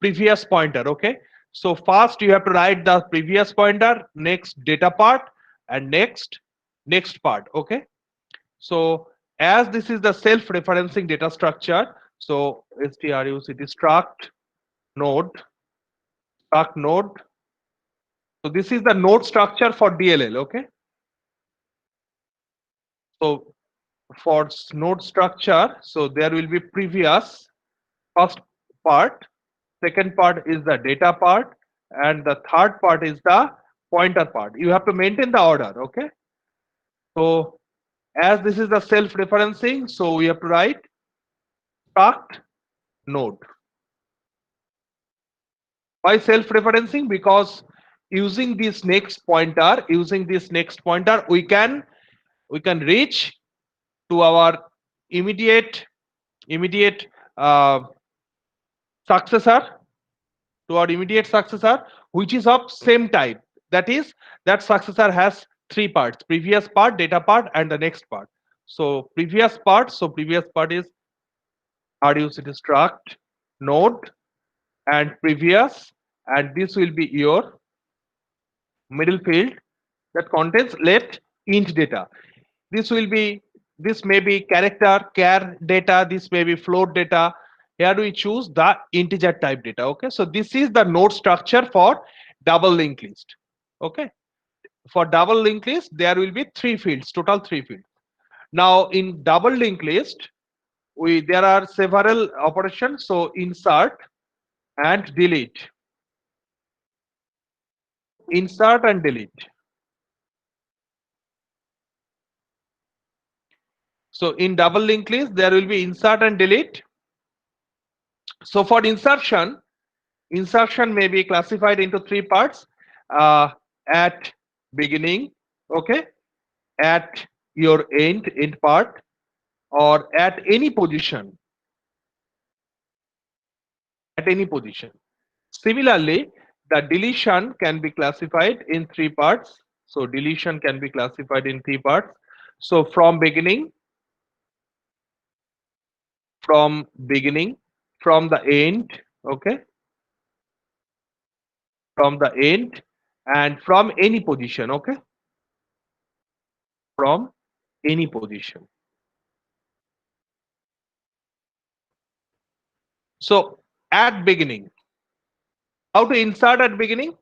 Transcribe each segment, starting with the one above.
previous pointer. Okay, so first you have to write the previous pointer, next data part, and next part. Okay, so as this is the self-referencing data structure, so struct node struct node. So this is the node structure for DLL. Okay, so for node structure, so there will be previous first part, second part is the data part, and the third part is the pointer part. You have to maintain the order. Okay, so as this is the self-referencing, so we have to write struct node. Why self-referencing? Because using this next pointer, we can reach to our immediate uh, successor, which is of same type. That is, that successor has three parts: previous part, data part, and the next part. So previous part is RUCT struct node and previous, and this will be your middle field that contains let int data. This will be, this may be character char data, this may be float data. Here we choose the integer type data. Okay, so this is the node structure for double linked list. Okay, for double linked list there will be three fields, total three fields. Now in double linked list, we there are several operations. So insert and delete, insert and delete. So in double linked list there will be insert and delete. So for insertion may be classified into three parts: uh, at beginning, okay, at your end part, or at any position, at any position. Similarly, the deletion can be classified in three parts. So deletion can be classified in three parts. So from beginning, from beginning, from the end, okay, from the end, and from any position. Okay, from any position. So at beginning, how to insert at beginning?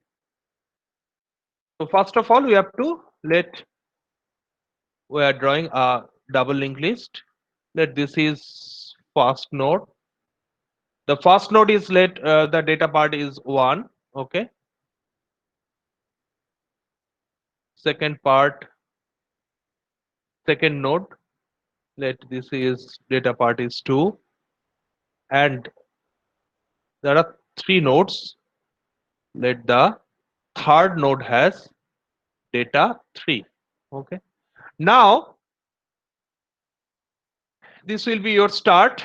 So first of all, we have to we are drawing a double linked list. Let this is first node. The first node is the data part is 1. Okay. Second part, second node. Let this is data part is 2, and there are three nodes. Let the third node has data 3. Okay. Now this will be your start.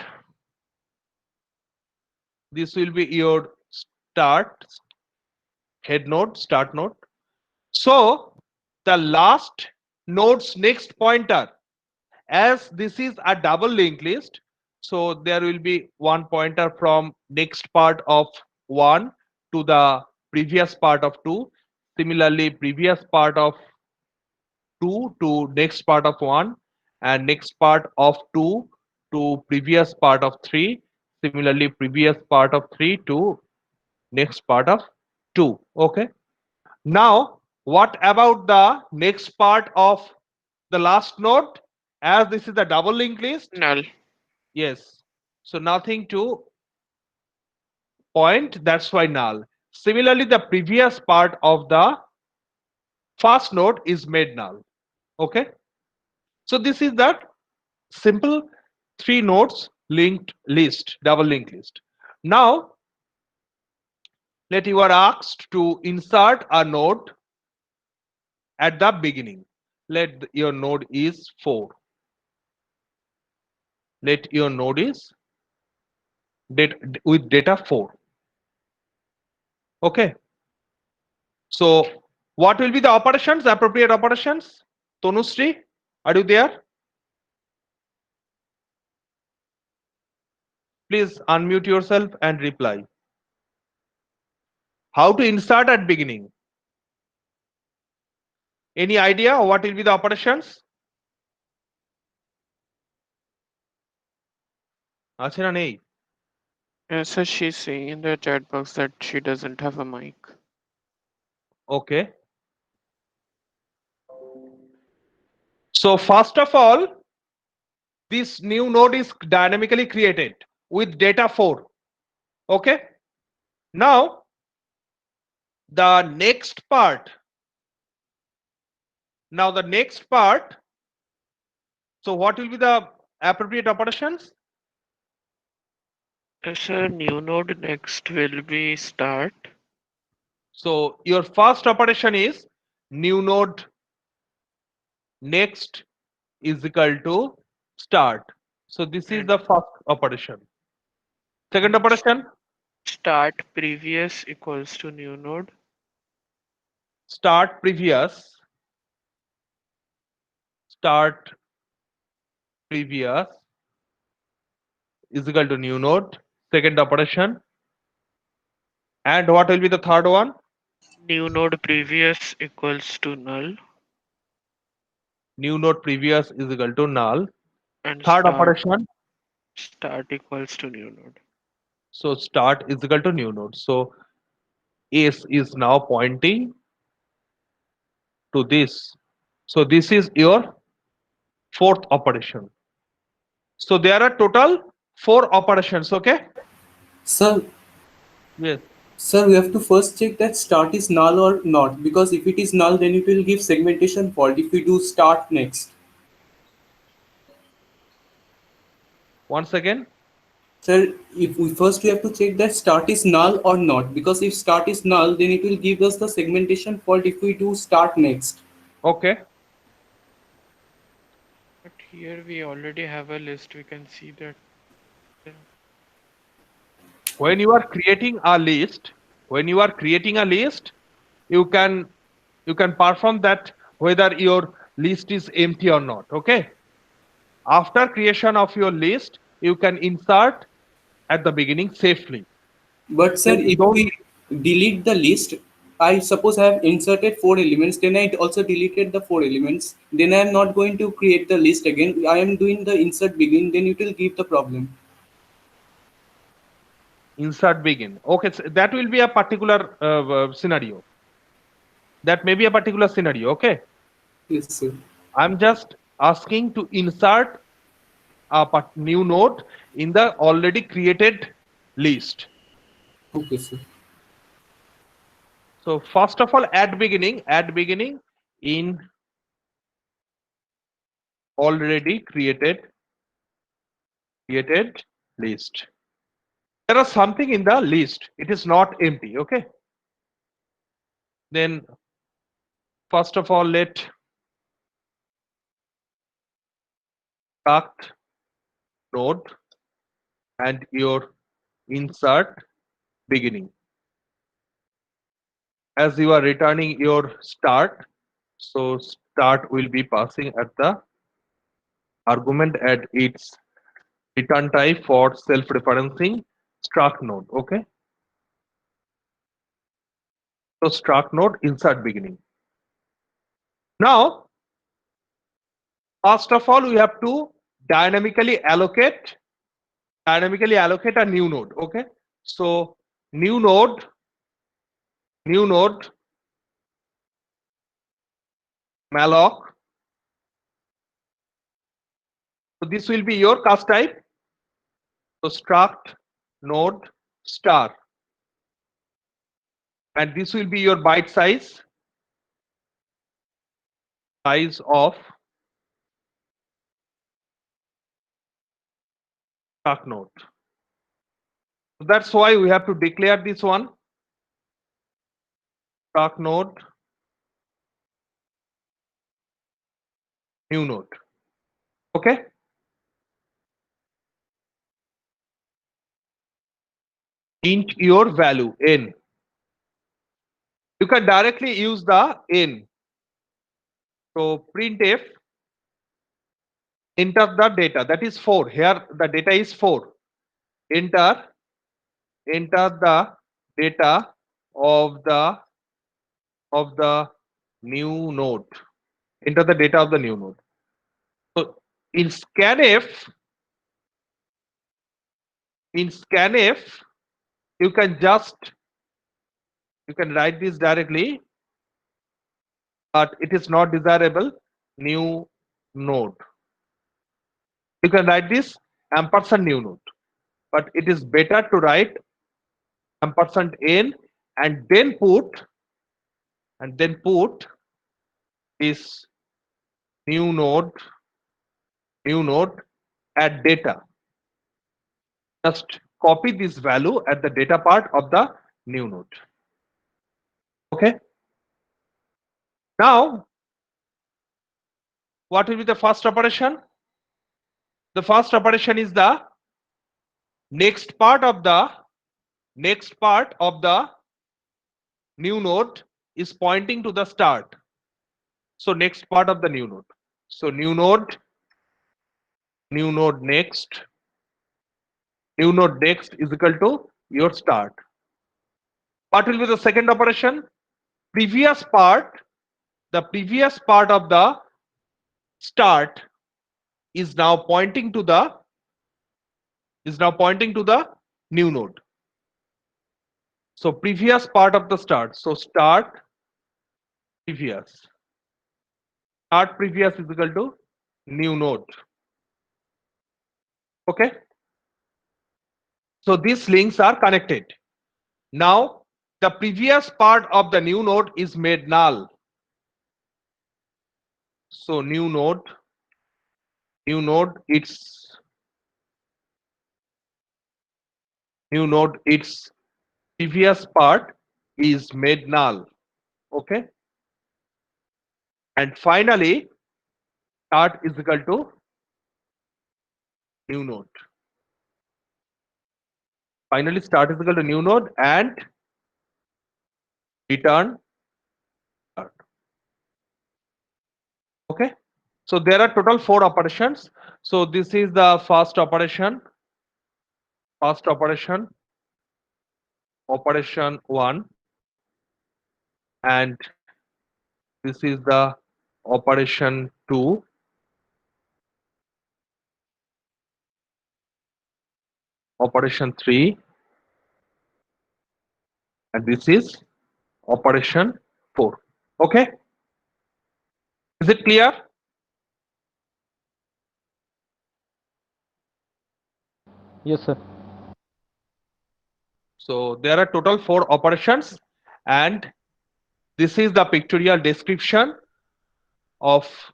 This will be your start head node, start node. So the last node's next pointer, as this is a double linked list, so there will be one pointer from next part of 1 to the previous part of 2. Similarly, previous part of 2 to next part of 1, and next part of 2 to previous part of 3. Similarly, previous part of 3 to next part of 2. Okay. Now, what about the next part of the last node? As this is the double linked list, Null. yes. So nothing to point, that's why null. Similarly, the previous part of the first node is made null. Okay. So this is that simple three nodes linked list, double linked list. Now, let you are asked to insert a node at the beginning. Let your node is 4. Let your node is with data 4. Okay. So what will be the operations, appropriate operations? Tonusri, are you there? Please unmute yourself and reply. How to insert at beginning? Any idea what will be the operations? আছে না নেই? Yes, sir, she's saying in the chat box that she doesn't have a mic. Okay. So first of all, this new node is dynamically created with data 4. Okay. Now the next part. Now the next part. So what will be the appropriate operations? Yes, sir, new node next will be start. So your first operation is new node next is equal to start. So this is And the first operation. Second and operation, start previous equals to new node. start previous, start previous is equal to new node. Second operation. And what will be the third one? New node previous equals to null. New node previous is equal to null. And Third start operation. equals to new node. So start is equal to new node. So S is now pointing to this. So this is your fourth operation. So there are total 4 operations. Okay. Sir, Yes. sir, we have to first check that start is null or not, because if it is null, then it will give segmentation fault if we do start next. Once again. Sir, if we first we have to check that start is null or not, because if start is null, then it will give us the segmentation fault if we do start next. Okay. But here we already have a list. We can see that. When you are creating a list, when you are creating a list, you can perform that whether your list is empty or not. Okay. After creation of your list, you can insert at the beginning safely. But sir, Then you if don't. we delete the list, I suppose I have inserted 4 elements, then I also deleted the 4 elements, then I am not going to create the list again. I am doing the insert begin, then it will give the problem. Insert begin. Okay, so that will be a particular scenario. That may be a particular scenario. Okay. Yes, sir. I'm just asking to insert a new node in the already created list. Okay, sir. So first of all, add beginning in already created list. There is something in the list. It is not empty. Okay. Then first of all, let struct node and your insert beginning. As you are returning your start, so start will be passing at the argument at its return type for self-referencing struct node. Okay. So struct node insert beginning. Now, first of all, we have to dynamically allocate a new node. Okay. So new node malloc. So this will be your class type. So struct node star, and this will be your byte size of struct node. So that's why we have to declare this one struct node new node. Okay. Int your value n. You can directly use the n. So printf, enter the data, that is 4. Here the data is 4. Enter the data of the new node. Enter the data of the new node. So in scanf, you can write this directly, but it is not desirable. New node. You can write this ampersand new node, but it is better to write ampersand n and then put this new node at data. Just copy this value at the data part of the new node. Okay. Now, what will be the first operation? The first operation is the next part of the new node is pointing to the start. So next part of the new node. So new node next is equal to your start. What will be the second operation? The previous part of the start is now pointing to the new node. So previous part of the start. So start previous is equal to new node. Okay. So these links are connected. Now the previous part of the new node is made null. So new node its previous part is made null. Okay. And finally start is equal to new node. Finally start is equal to new node and return start. Okay. So there are total 4 operations. So this is the first operation. Operation 1, and this is the operation 2, operation 3, and this is operation 4. Okay. Is it clear? Yes, sir. So there are total 4 operations, and this is the pictorial description of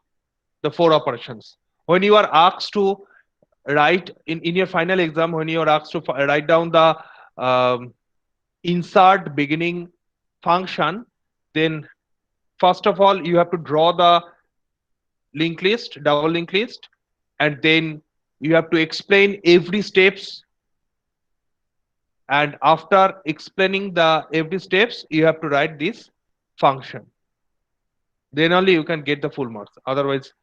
the 4 operations. When you are asked to write in your final exam, when you are asked to write down the insert beginning function, then first of all you have to draw the linked list, double linked list, and then you have to explain every steps, and after explaining the every steps you have to write this function. Then only you can get the full marks, otherwise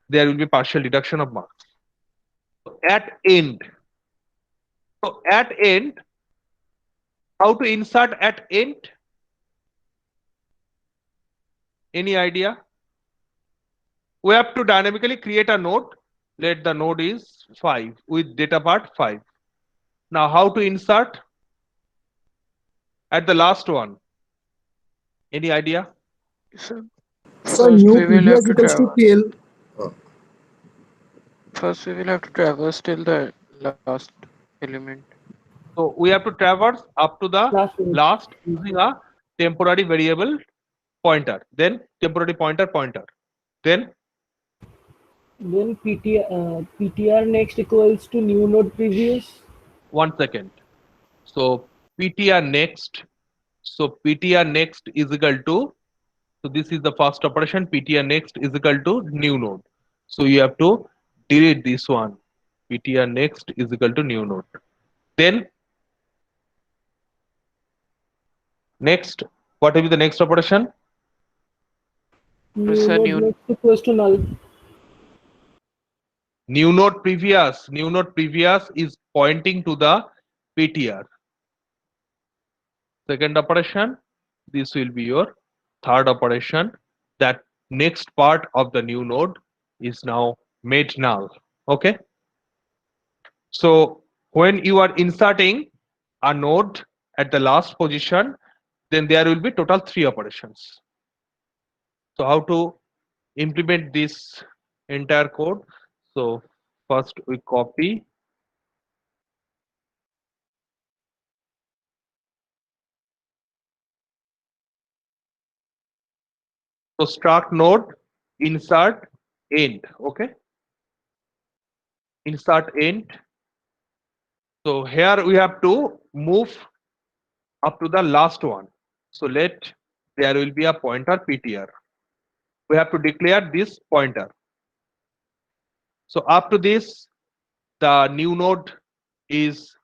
there will be partial deduction of marks. At end, how to insert at end? Any idea? We have to dynamically create a node. Let the node is 5 with data part 5. Now how to insert at the last one? Any idea? So So first new we will have previous to equals to traverse. PL. First we will have to traverse till the last element. So we have to traverse up to the last using a temporary variable pointer, then temporary pointer. Then PTR next equals to new node previous. 1 second. So PTR next. So PTR next is equal to, so this is the first operation, PTR next is equal to new node. So you have to delete this one. PTR next is equal to new node. Then next, what will be the next operation? It's a New node next equals to null. New node previous is pointing to the PTR. second operation, this will be your third operation. That next part of the new node is now made null. Okay. So when you are inserting a node at the last position, then there will be total 3 operations. So how to implement this entire code? So first we copy. So start node, insert, end. Okay. Insert end. So here we have to move up to the last one. So let there will be a pointer ptr. We have to declare this pointer. So up to this, the new node is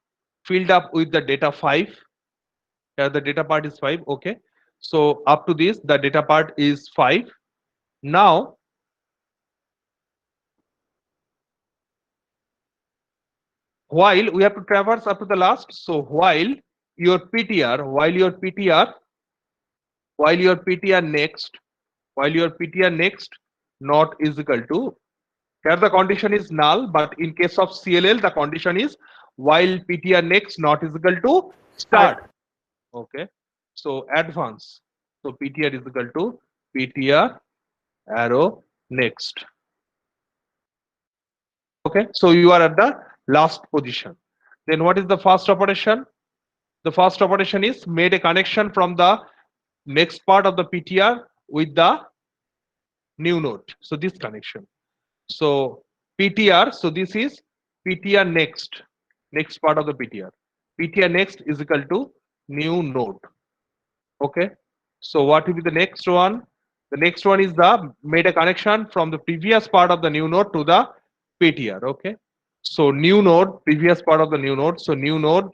filled up with the data 5. Here the data part is 5. Okay. So up to this, the data part is 5. Now while we have to traverse up to the last, so while your ptr next, not is equal to, here the condition is null, but in case of CLL the condition is while ptr next not is equal to start. Okay, so advance, so ptr is equal to ptr arrow next. Okay, so you are at the last position. Then what is the first operation? The first operation is made a connection from the next part of the ptr with the new node. So this connection. So ptr, so this is ptr next part of the ptr. Ptr next is equal to new node. Okay. So what will be the next one? The next one is the made a connection from the previous part of the new node to the ptr. Okay. So new node, previous part of the new node. So new node,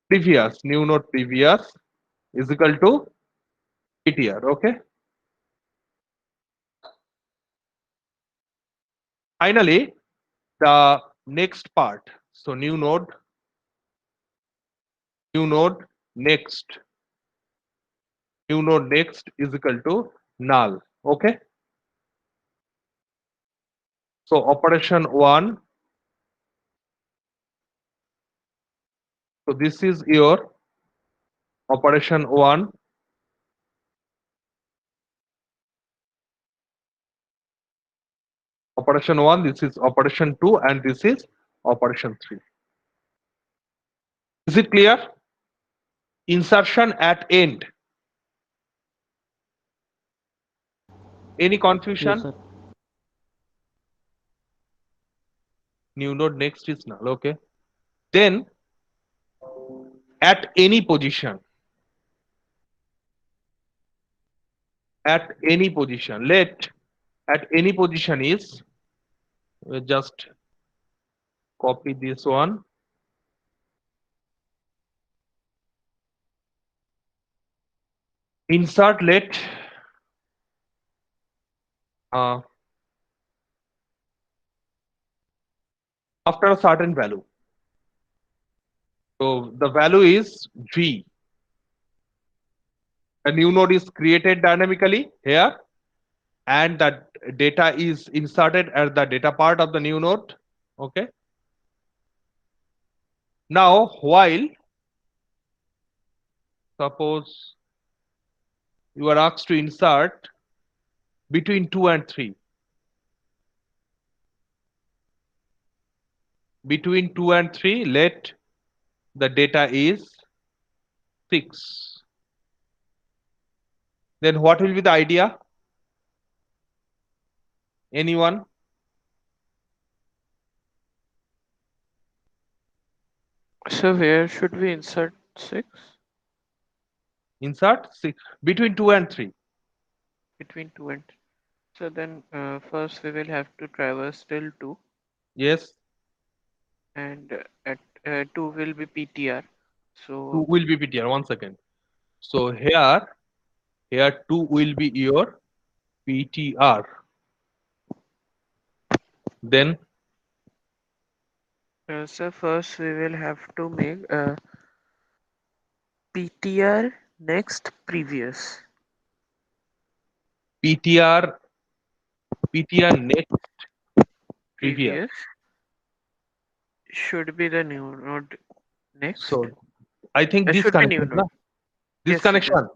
previous, new node previous is equal to ptr. Okay. Finally, the next part. So new node next, new node next is equal to null. Okay. So operation 1. So this is your operation 1. Operation 1, this is operation 2, and this is operation 3. Is it clear? Insertion at end. Any Yes, confusion? sir. New node next is null. Okay. Then at any position, let at any position is, we just copy this one. Insert let after a certain value. So the value is v. A new node is created dynamically here, and that data is inserted at the data part of the new node. Okay. Now while suppose you are asked to insert between 2 and 3, between 2 and 3, let the data is 6. Then what will be the idea? Anyone? So where should we insert 6? Insert 6 between 2 and 3. Between 2 and 3. So then first we will have to traverse till 2, Yes, and at 2 will be PTR. 2 So will be ptr. 1 second. So here 2 will be your ptr. Then so first we will have to make PTR next previous. PTR next previous. Previous should be the new node next. So I think It this should be new connection, node. this Yes, sir, connection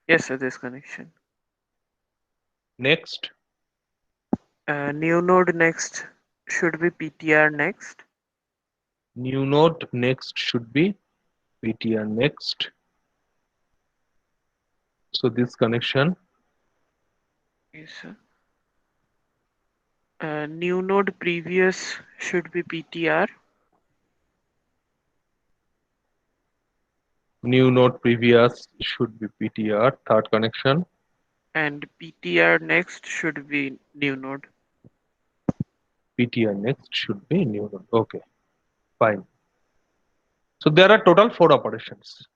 yes, sir, this connection. next. New node next should be PTR next. New node next should be PTR next. So this connection Yes, sir. New node previous should be PTR. new node previous should be PTR. Third connection. And PTR next should be new node. PTR next should be new node. Okay, fine. So there are total 4 operations.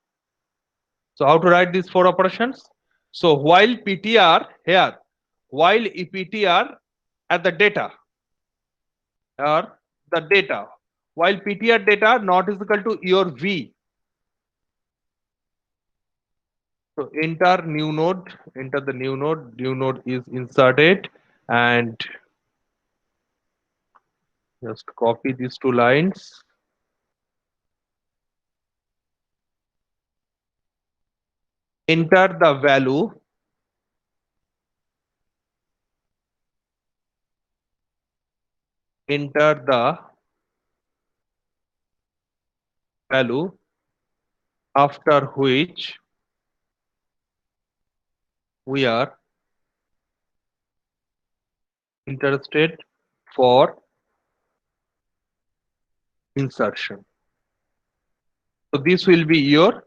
So how to write these 4 operations? So while PTR here, while PTR at the data or the data, while PTR data not is equal to your V. So enter new node, enter the new node is inserted, and just copy these 2 lines. Enter the value after which we are interested for insertion. So this will be your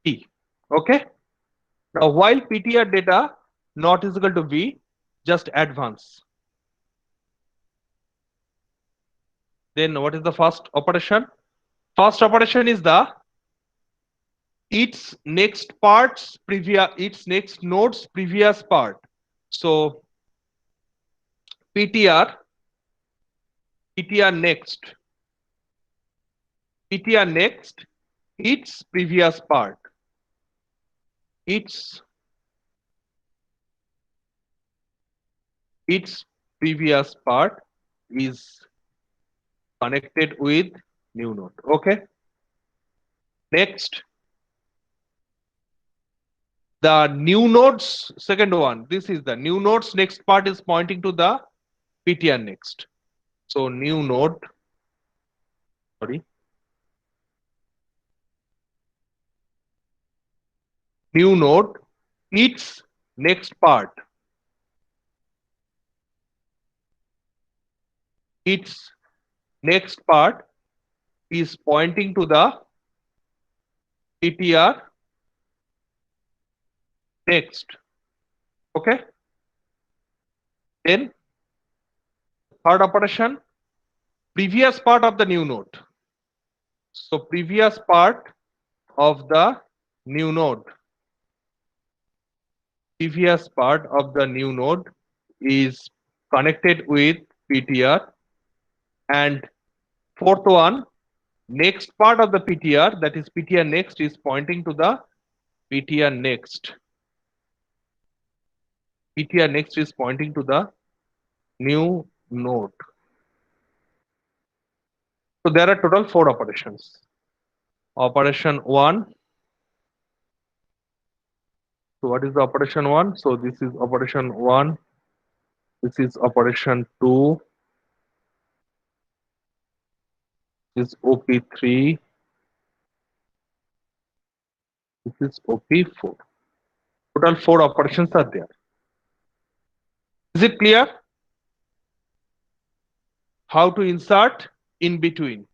T. Okay. Now while PTR data not is equal to V, just advance. Then what is the first operation? First operation is the its next node's previous part. So PTR next its previous part, its previous part is connected with new node. Okay. Next, the new node's second one. This is the new node's next part is pointing to the PTR next. So new node, sorry, new node, its next part, its next part is pointing to the PTR next. Okay. Then third operation, previous part of the new node. So previous part of the new node, previous part of the new node is connected with PTR, and fourth one, next part of the PTR, that is PTR next, is pointing to the PTR next. PTR next is pointing to the new node. So there are total 4 operations. Operation 1. So what is the operation 1? So this is operation 1. This is operation 2. This is OP3. This is OP4. Total 4 operations are there. Is it clear? How to insert in between?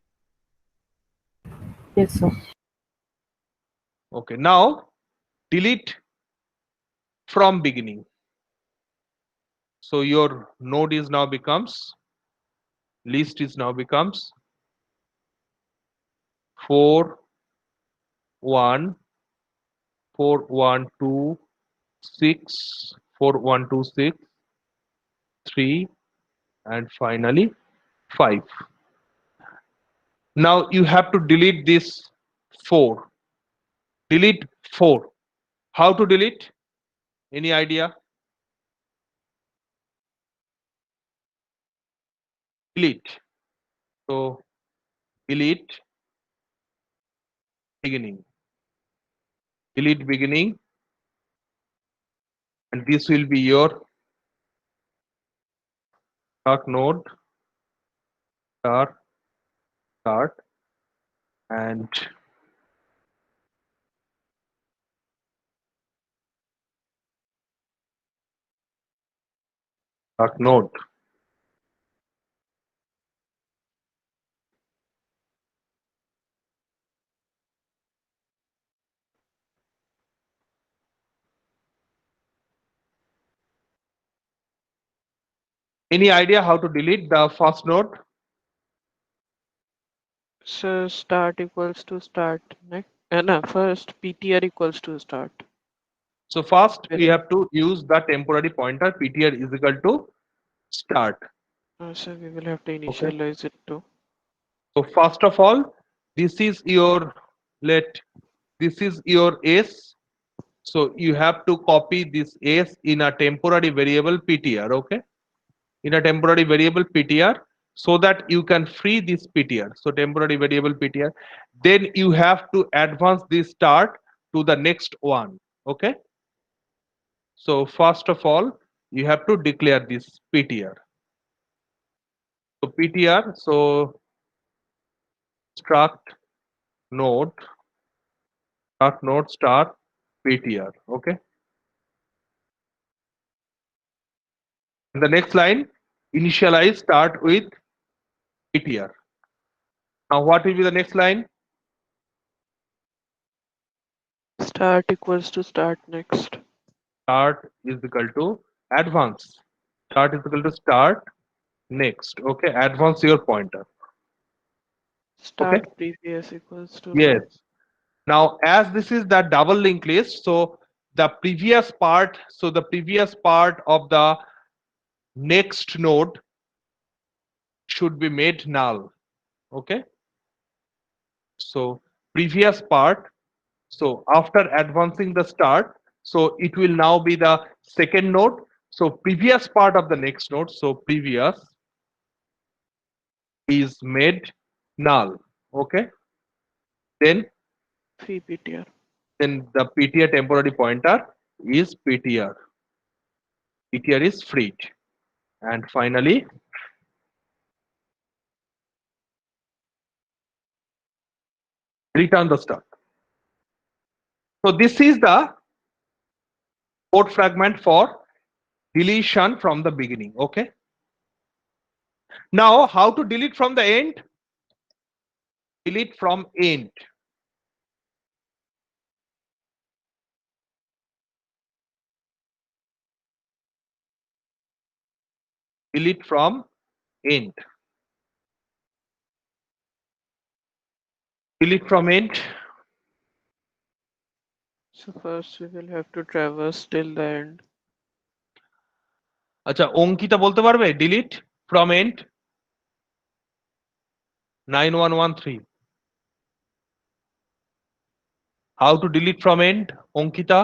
Yes, sir. Okay, now delete from beginning. So your node is now becomes, list is now becomes 4 1 4 1 2 6 4 1 2 6 3 and finally 5. Now you have to delete this 4. delete 4. How to delete? Any idea? Delete. So delete beginning. Delete beginning, and this will be your start node, start, and start node. Any idea how to delete the first node? So start equals to start next. No, first PTR equals to start. So first we Very- have to use the temporary pointer ptr is equal to start. So we will have to Okay. initialize it too. So first of all, this is your this is your s. So you have to copy this s in a temporary variable ptr. Okay, in a temporary variable ptr, so that you can free this ptr. So temporary variable ptr. Then you have to advance this start to the next one. Okay. So first of all, you have to declare this ptr. So ptr. So struct node start ptr. Okay. And the next line, initialize start with ptr. Now what will be the next line? Start equals to start next. Start is equal to advance. Start is equal to start next. Okay, advance your pointer. Okay. Start previous equals to Yes. null. Now as this is the double linked list, so the previous part, of the next node should be made null. Okay. So previous part, so after advancing the start, so it will now be the second node. So previous part of the next node, so previous is made null. Okay. Then Free PTR. the ptr temporary pointer is ptr. ptr is freed. And finally, return the start. So this is the code fragment for deletion from the beginning. Okay. Now how to delete from the end? Delete from end. Delete from end. Delete from end. So first we will have to traverse till the end. আচ্ছা অঙ্কিতা বলতে পারবে delete from end 9113. How to delete from end? Ankita?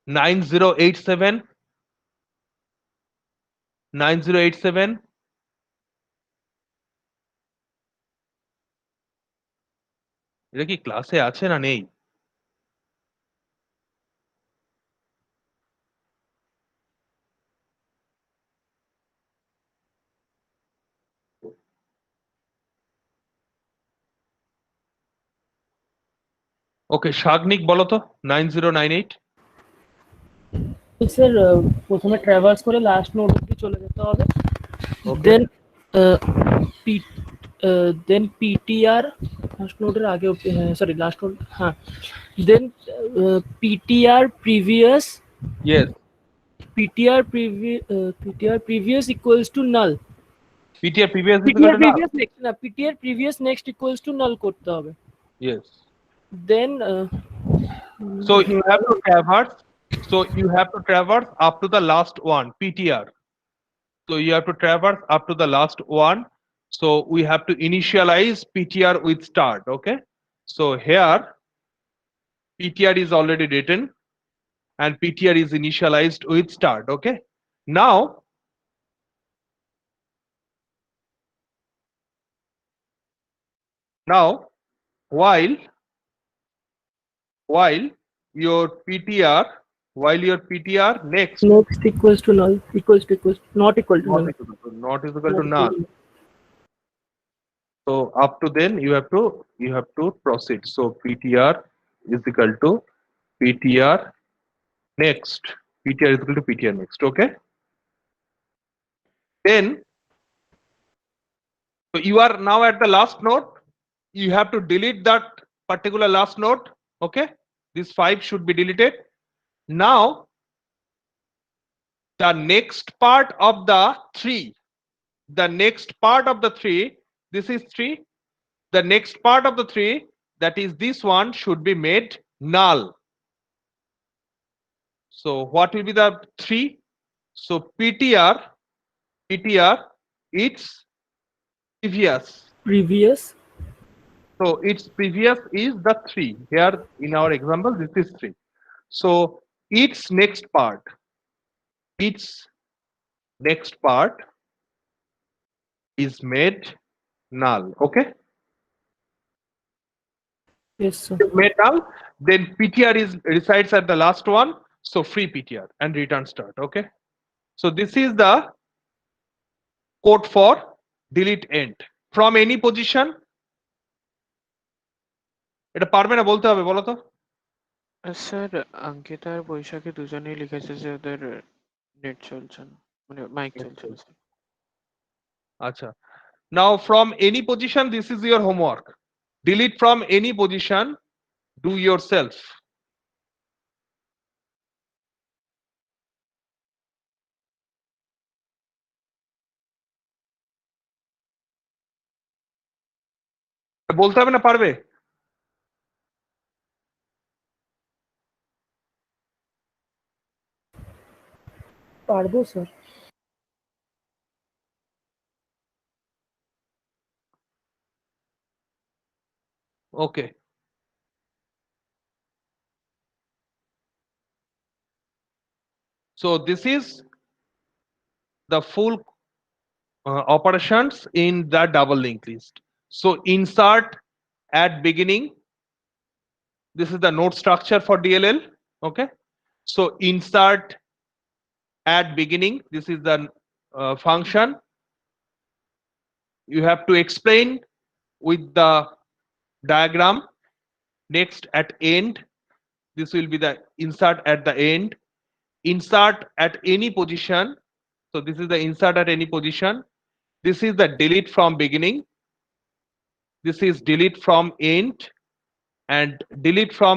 Nine zero eight seven. 9087. এটা কি ক্লাসে আছে না নেই? ওকে, শাগনিক বলো তো 9098. স্যার প্রথমে ট্রাভার্স করে লাস্ট নোড অব্দি চলে যেতে হবে, Okay. Then then PTR first নোডের আগে সরি লাস্ট নোড, হ্যাঁ, then PTR previous Yes. PTR previous equals to null, PTR previous is PTR equal to null. Previous next না PTR previous next equals to null করতে হবে। Yes. Then So you have to traverse. So you have to traverse up to the last one, PTR. So you have to traverse up to the last one. So we have to initialize PTR with start. Okay. So here PTR is already written and PTR is initialized with start. Okay. Now while your PTR next Next equals to null, not equal to null. not equal to null. So up to then you have to proceed. So PTR is equal to PTR next. PTR is equal to PTR next. Okay. Then so you are now at the last node. You have to delete that particular last node. Okay. This 5 should be deleted. Now the next part of the 3. The next part of the 3. This is 3. The next part of the 3, that is this one, should be made null. So what will be the 3? So PTR its previous. So its previous is the 3. Here in our example this is 3. So its next part is made null. Okay. Yes, sir. Made null. Then PTR is resides at the last one. So free PTR and return start. Okay. So this is the code for delete end from any position. এটা পারবে না বলতে হবে বলো তো sir অঙ্কিত আর বৈশাখী দুজনেই লিখেছে যে ওদের নেট চলছে না, মানে মাইক চলছে না স্যার। আচ্ছা now from any position this is your homework delete from any position do yourself বলতে হবে না পারবে পারবো sir. okay so this is the full operations in the double linked list so insert at beginning this is the node structure for DLL okay so insert at beginning this is the function you have to explain with the diagram next at end this will be the insert at the end insert at any position so this is the insert at any position this is the delete from beginning this is delete from end and delete from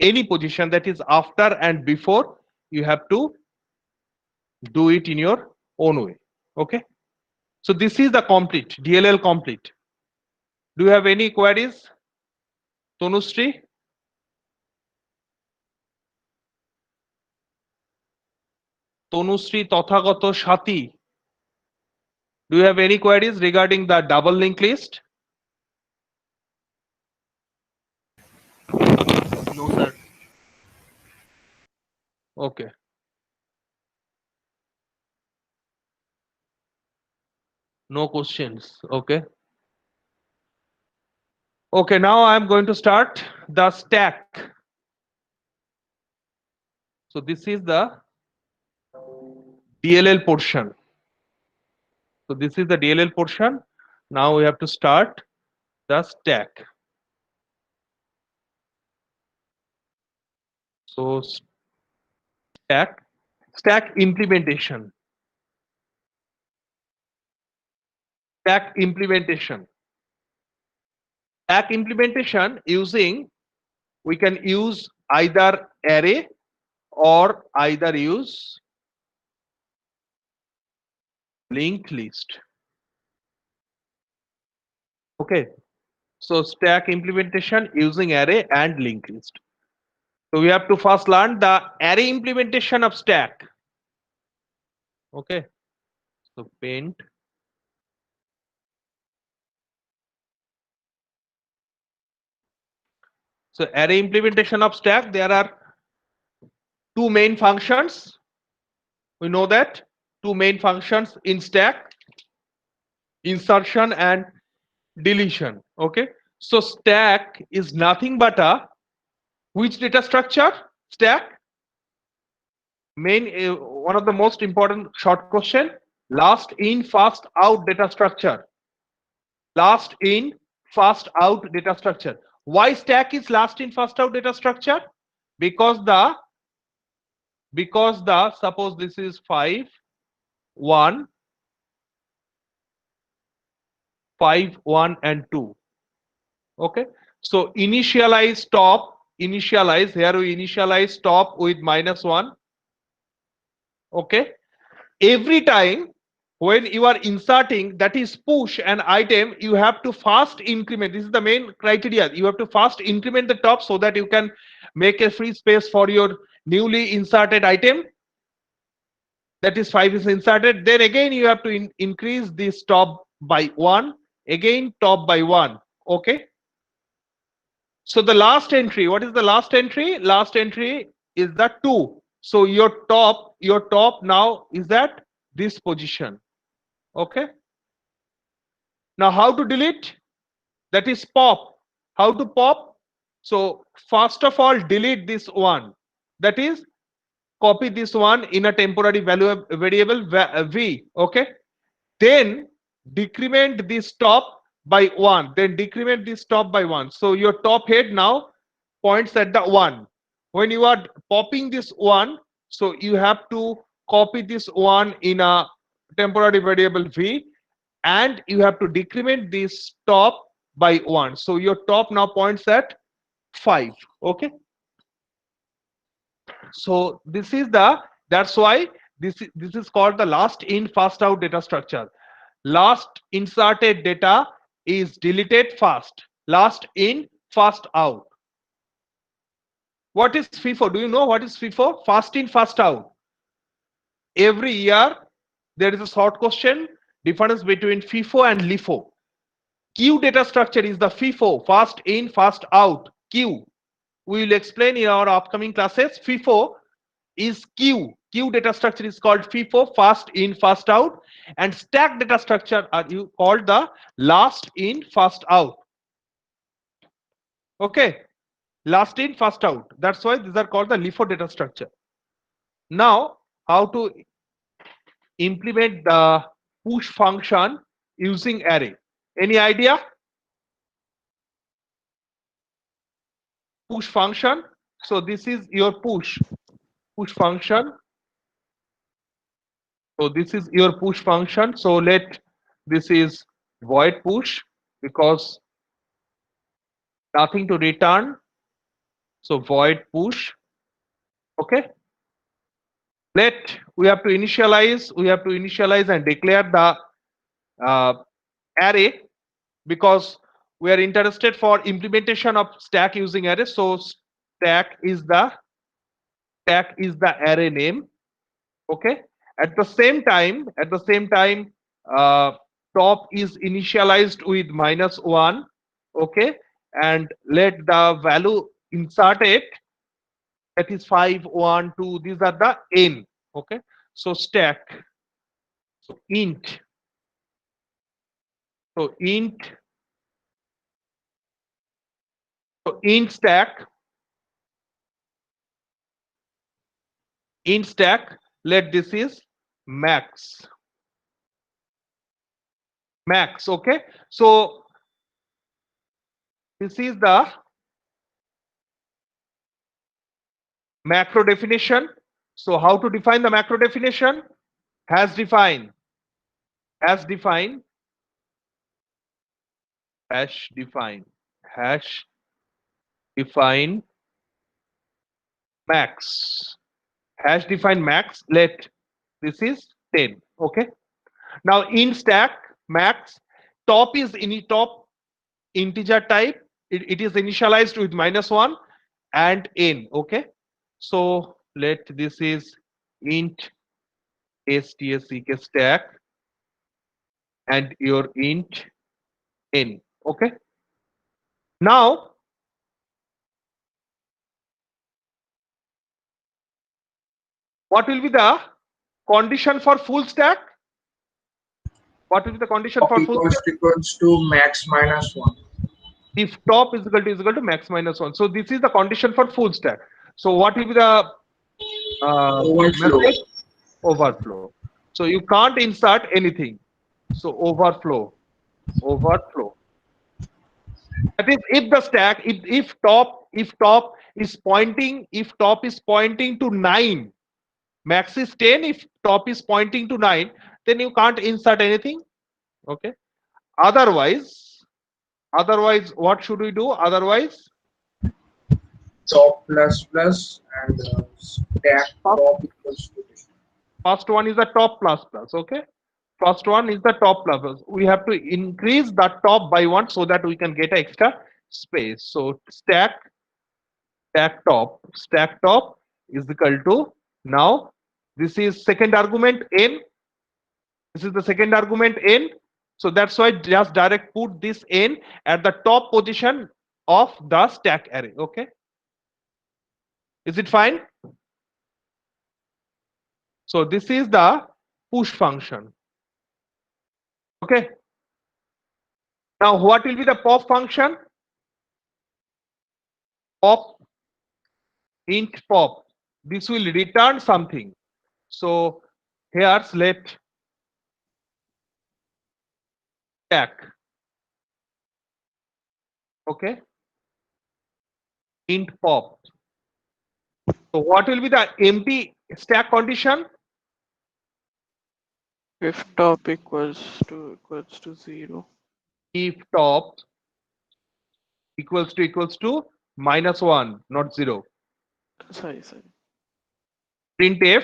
any position that is after and before you have to do it in your own way okay so this is the complete DLL complete do you have any queries Tanushree Tathagato Shati do you have any queries regarding the double link list No, sir. okay no questions okay okay now I am going to start the stack so this is the DLL portion so this is the DLL portion now we have to start the stack so stack implementation stack implementation using we can use either array or either use linked list okay so stack implementation using array and linked list so we have to first learn the array implementation of stack okay so paint So array implementation of stack, there are two main functions. We know that two main functions in stack: insertion and deletion. Okay, so stack is nothing but a which data structure? Stack main one of the most important short question: last in first out data structure. Last in first out data structure. Why stack is last in first out data structure? Because the suppose this is 5 1 5 1 and 2. Okay, so initialize top, initialize, here we initialize top with -1. Okay, every time when you are inserting, that is push an item, you have to first increment. This is the main criteria. You have to first increment the top so that you can make a free space for your newly inserted item. That is 5 is inserted. Then again you have to increase this top by 1, again top by 1. Okay, so the last entry, what is the last entry? Last entry is the 2. So your top now is at this position. Okay, now how to delete? That is pop. How to pop? So first of all delete this one, that is copy this one in a temporary value variable v. Okay, then decrement this top by 1, then decrement this top by 1. So your top head now points at the 1. When you are popping this 1, so you have to copy this 1 in a temporary variable v, and you have to decrement this top by 1. So your top now points at 5. Okay, so this is the, that's why this is called the last in first out data structure. Last inserted data is deleted first. Last in first out. What is FIFO? Do you know what is FIFO? First in first out. Every year there is a short question, difference between FIFO and LIFO. Queue data structure is the FIFO, first in first out. Queue, we will explain in our upcoming classes. FIFO is queue. Queue data structure is called FIFO, first in first out, and stack data structure are you called the last in first out. Okay, last in first out, that's why these are called the LIFO data structure. Now how to implement the push function using array? Any idea? Push function. So this is your push function. So this is your push function. So let this is void push because nothing to return. So void push. Okay. Let we have to initialize and declare the array because we are interested for implementation of stack using array. So stack is the array name. Okay, at the same time top is initialized with -1. Okay, and let the value inserted, that is 5 1 2, these are the n. Okay, so stack, so int stack, let this is max. Okay, so this is the macro definition. So how to define the macro definition? Has define hash define max, hash define max, let this is 10. Okay, now in stack max, top is in top integer type, it is initialized with -1 and n. Okay, so let this is int stsk stack and your int n. Okay, now what will be the condition for full stack? What will be the condition Top for full equals stack? to equals to max minus 1. If top is equal to max minus 1. So this is the condition for full stack. So what will be the Overflow. method? Overflow. So you can't insert anything. So overflow. That is, if the stack, if top is pointing to 9, max is 10, if top is pointing to 9, then you can't insert anything. Okay. Otherwise, what should we do? Otherwise, Top plus plus and stack top equals to this. first one is the top plus plus. Okay. First one is the top plus plus. We have to increase the top by 1 so that we can get extra space. So stack top is equal to, now this is second argument n. This is the second argument n. So that's why just direct put this n at the top position of the stack array. Okay. Is it fine? So this is the push function. Okay. Now what will be the pop function? Pop, int pop. This will return something. So here's let stack. Okay. Int pop. So what will be the empty stack condition? If top equals to 0. If top equals to -1, not 0. Sorry. Printf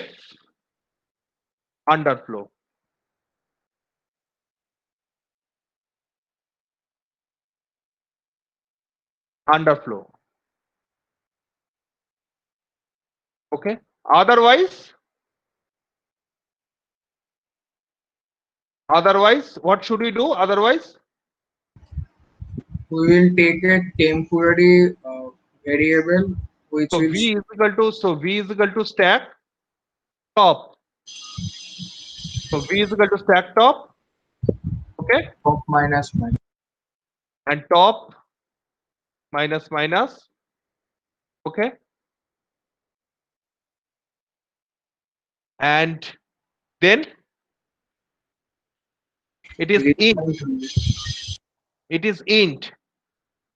underflow. Okay. Otherwise, what should we do? Otherwise, We will take a temporary variable which so will v is equal to stack top. So v is equal to stack top. Okay. top minus minus. And top minus minus. Okay. And then it is int. It is int.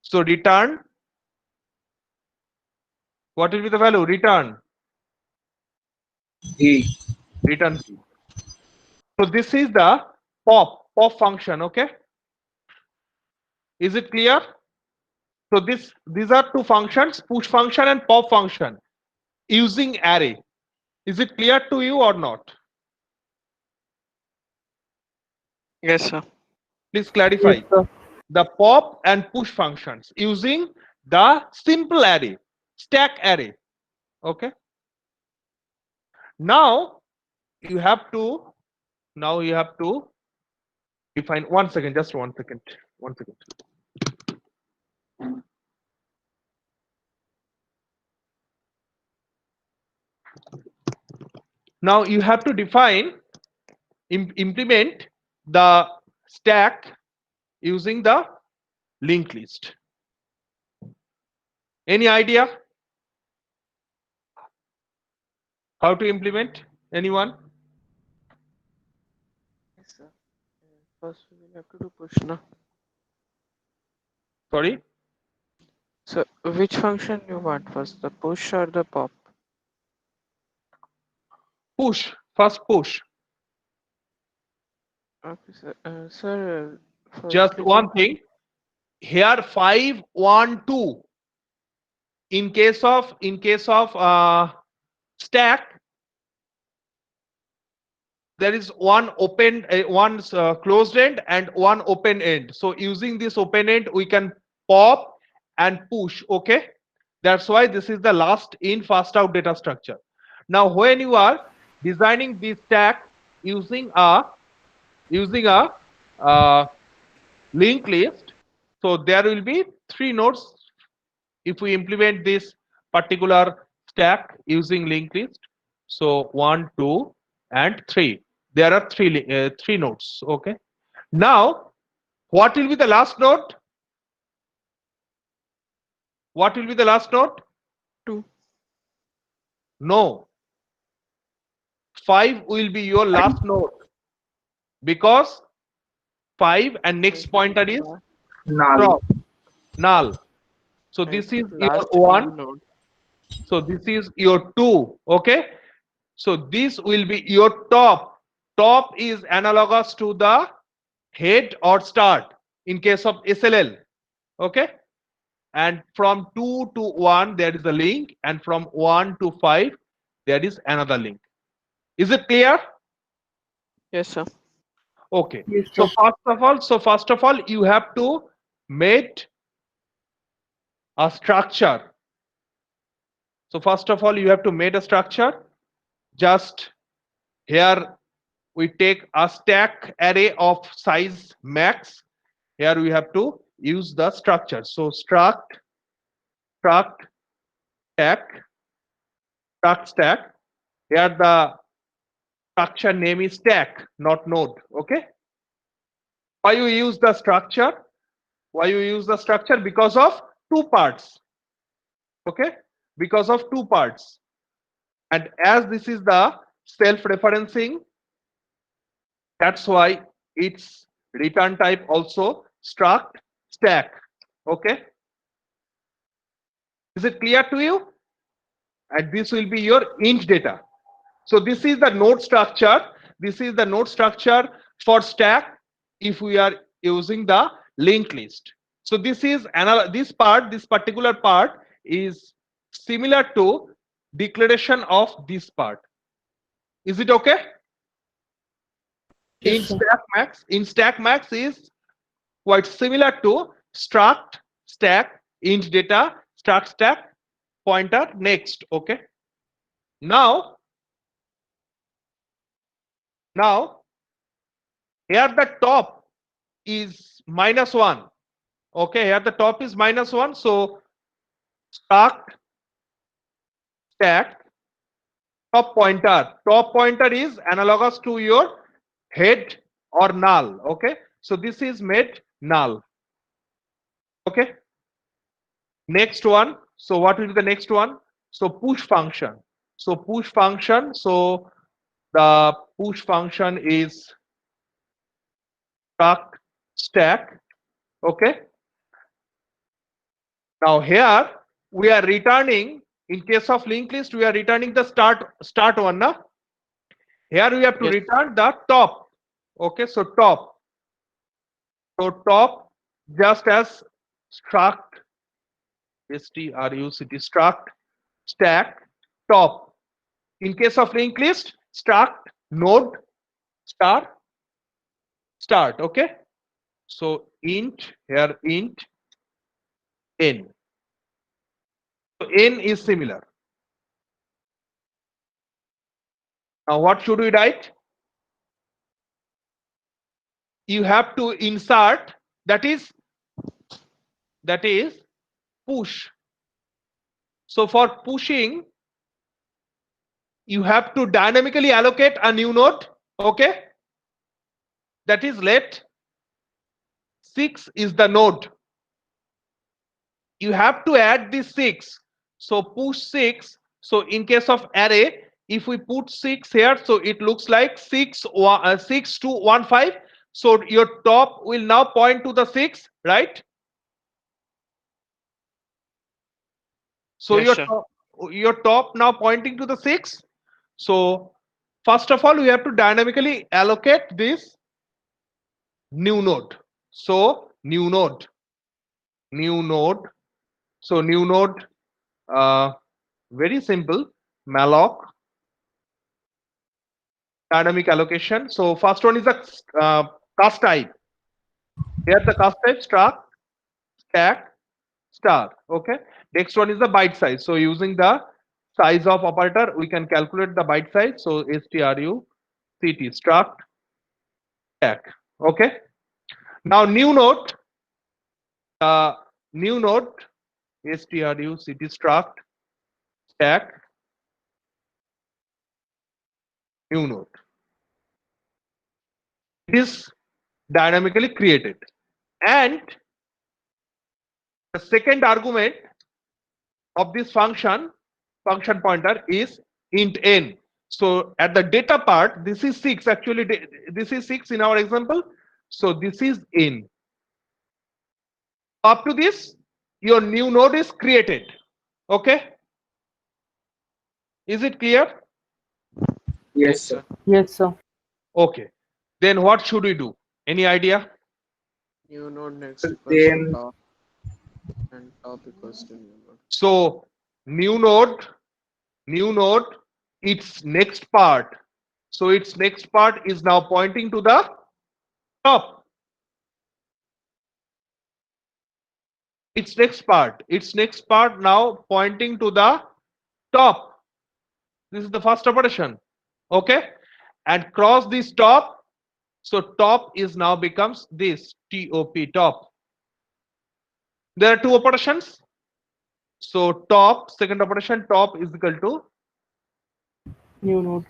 So return. What will be the value? Return. Return. So this is the pop function. Okay. Is it clear? So these are two functions, push function and pop function, using array. Is it clear to you or not? Yes, sir. Please clarify. Yes, sir. The pop and push functions using the simple array, stack array. Okay. Now you have to define, one second. Now you have to define, implement the stack using the linked list. Any idea how to implement? Anyone? Yes, sir. First, we will have to do push now. Sorry. So, which function you want first, the push or the pop? Push. First push. Okay, sir. Sir, Just firstly, one thing. Here 5, 1, 2. In case of stack, there is one open, one closed end and one open end. So using this open end, we can pop and push. Okay. That's why this is the last in, first out data structure. Now, when you are designing this stack using a linked list, so there will be 3 nodes if we implement this particular stack using linked list. So 1, 2, and 3. There are three nodes. Okay. Now, what will be the last node? What will be the last node? 2. No. 5 will be your last node because 5 and next pointer is Null. top, null. So And this is your last 1. node. So this is your 2. Okay. So this will be your top. Top is analogous to the head or start in case of SLL. Okay. And from 2 to 1 there is a link, and from 1 to 5 there is another link. Is it clear? Yes, sir. Okay. Yes, So sir. first of all, you have to make a structure. So first of all, you have to make a structure. Just here we take a stack array of size max. Here we have to use the structure. So struct stack, stack. Here the structure name is stack, not node. Okay. Why you use the structure? Why you use the structure? Because of two parts. Okay. Because of two parts. And as this is the self-referencing, that's why its return type also struct stack. Okay. Is it clear to you? And this will be your int data. So this is the node structure. This is the node structure for stack if we are using the linked list. So this is this particular part is similar to declaration of this part. Is it okay? Yes, sir. In stack max is quite similar to struct stack int data struct stack pointer next. Okay. Now here the top is -1. Okay, here the top is -1. So struct stack top pointer is analogous to your head or null. Okay, so this is made null. Okay, next one. So what will be the next one? So push function. So push function. So the push function is struct stack. Okay, now here we are returning, in case of linked list we are returning the start one. Na? Here we have to Yes. return the top. Okay, so top. So top just as struct struct stack top. In case of linked list, struct node star start. Okay, so int here int n. So n is similar. Now what should we write? You have to insert, that is push. So for pushing you have to dynamically allocate a new node. Okay, that is let 6 is the node. You have to add this 6. So push 6. So in case of array, if we put 6 here, so it looks like 6 to 1 5. So your top will now point to the 6, right? So Yes, sir. your top now pointing to the 6. So first of all, we have to dynamically allocate this new node. So new node. So new node, very simple, malloc dynamic allocation. So first one is the cast type. Here the cast type struct stack star. Okay. Next one is the byte size. So using the size of operator, we can calculate the byte size. So struct struct stack. Okay. Now new node, new node struct struct stack new node. It is dynamically created. And the second argument of this function pointer is int n. So at the data part, this is 6. Actually, this is 6 in our example. So this is n. Up to this, your new node is created. Okay? Is it clear? Yes, sir. Yes, sir. Okay. Then what should we do? Any idea? New node next So equals to then- top, and top equals to new node. So new node, its next part. So its next part is now pointing to the top. Its next part now pointing to the top. This is the first operation. Okay? And cross this top. So top is now becomes this top, top. There are two operations. So top, second operation, top is equal to New node.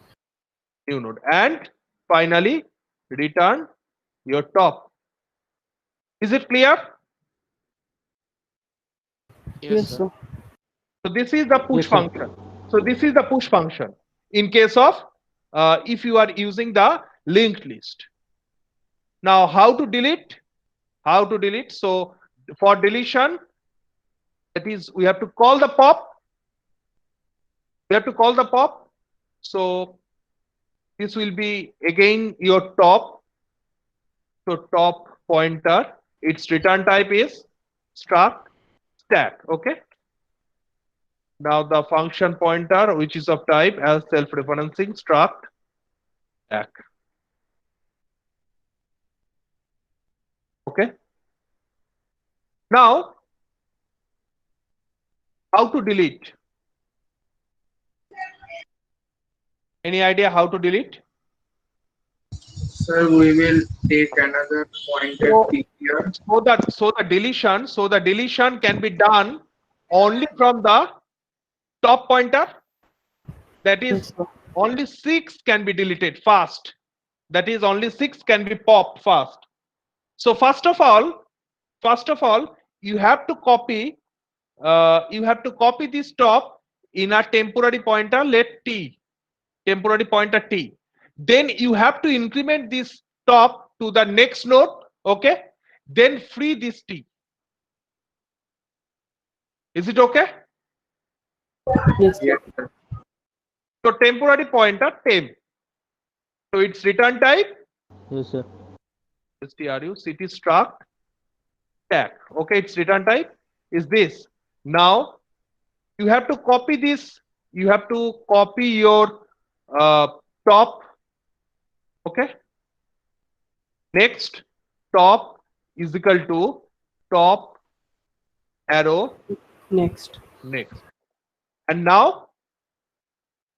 new node. And finally, return your top. Is it clear? Yes, sir. So this is the push Yes, sir. function. So this is the push function. In case of if you are using the linked list. Now how to delete? How to delete? So for deletion, that is we have to call the pop. We have to call the pop. So this will be again your top. So top pointer. Its return type is struct stack. Okay. Now the function pointer, which is of type as self-referencing struct stack. Okay. Now, how to delete? Any idea how to delete? Sir, we will take another pointer So- here. So the deletion can be done only from the top pointer. That is Yes, sir. only 6 can be deleted fast. That is only 6 can be popped fast. So first of all, you have to copy this top in a temporary pointer, let t, temporary pointer t. Then you have to increment this top to the next node, okay? Then free this t. Is it okay? Yes, sir. Yes, sir. So temporary pointer temp. So its return type Yes, sir. struct struct stack. Okay, its return type is this. Now you have to copy this. You have to copy your top. Okay. Next, top is equal to top arrow Next. next. And now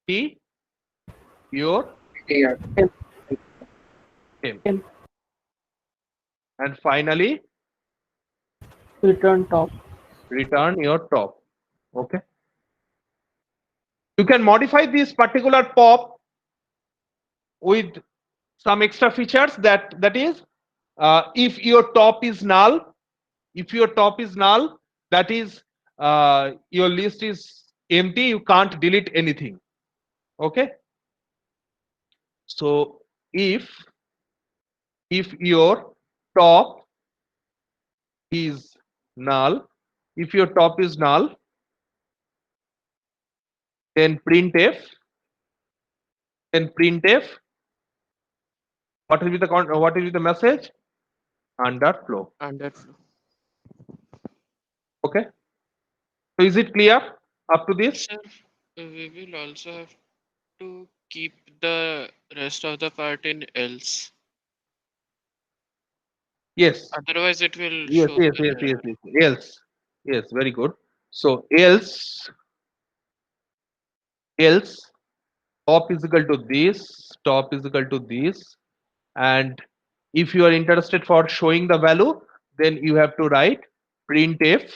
T your Here. temp. Temp. And finally Return top. return your top. Okay. You can modify this particular pop with some extra features that is if your top is null, that is your list is empty, you can't delete anything. Okay. So if your top is null, then printf what will be the message? Underflow. Underflow. Okay. So is it clear up to this? Sir, we will also have to keep the rest of the part in else. Yes. Otherwise, it will Yes, show yes, the yes, error. yes, yes. Else. Yes, very good. So else top is equal to this, and if you are interested for showing the value, then you have to write printf,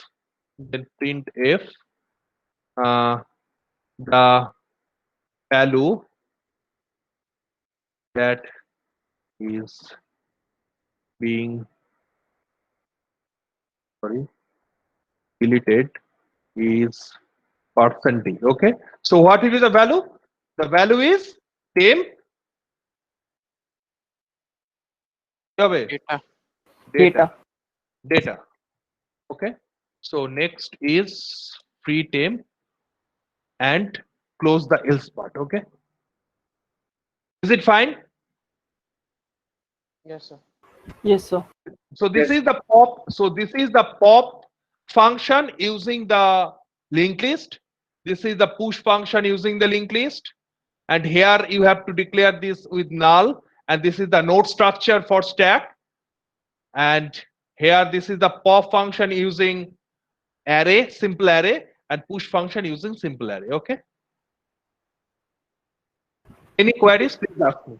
then printf the value that is being deleted is percentage. Okay, so what will be the value? The value is temp Data. data. Okay, so next is free temp and close the else part. Okay, is it fine? Yes, sir. Yes, sir. So this Yes. is the pop. So this is the pop function using the linked list. This is the push function using the linked list. And here you have to declare this with null. And this is the node structure for stack. And here this is the pop function using array, simple array, and push function using simple array. Okay. Any queries? Please ask me.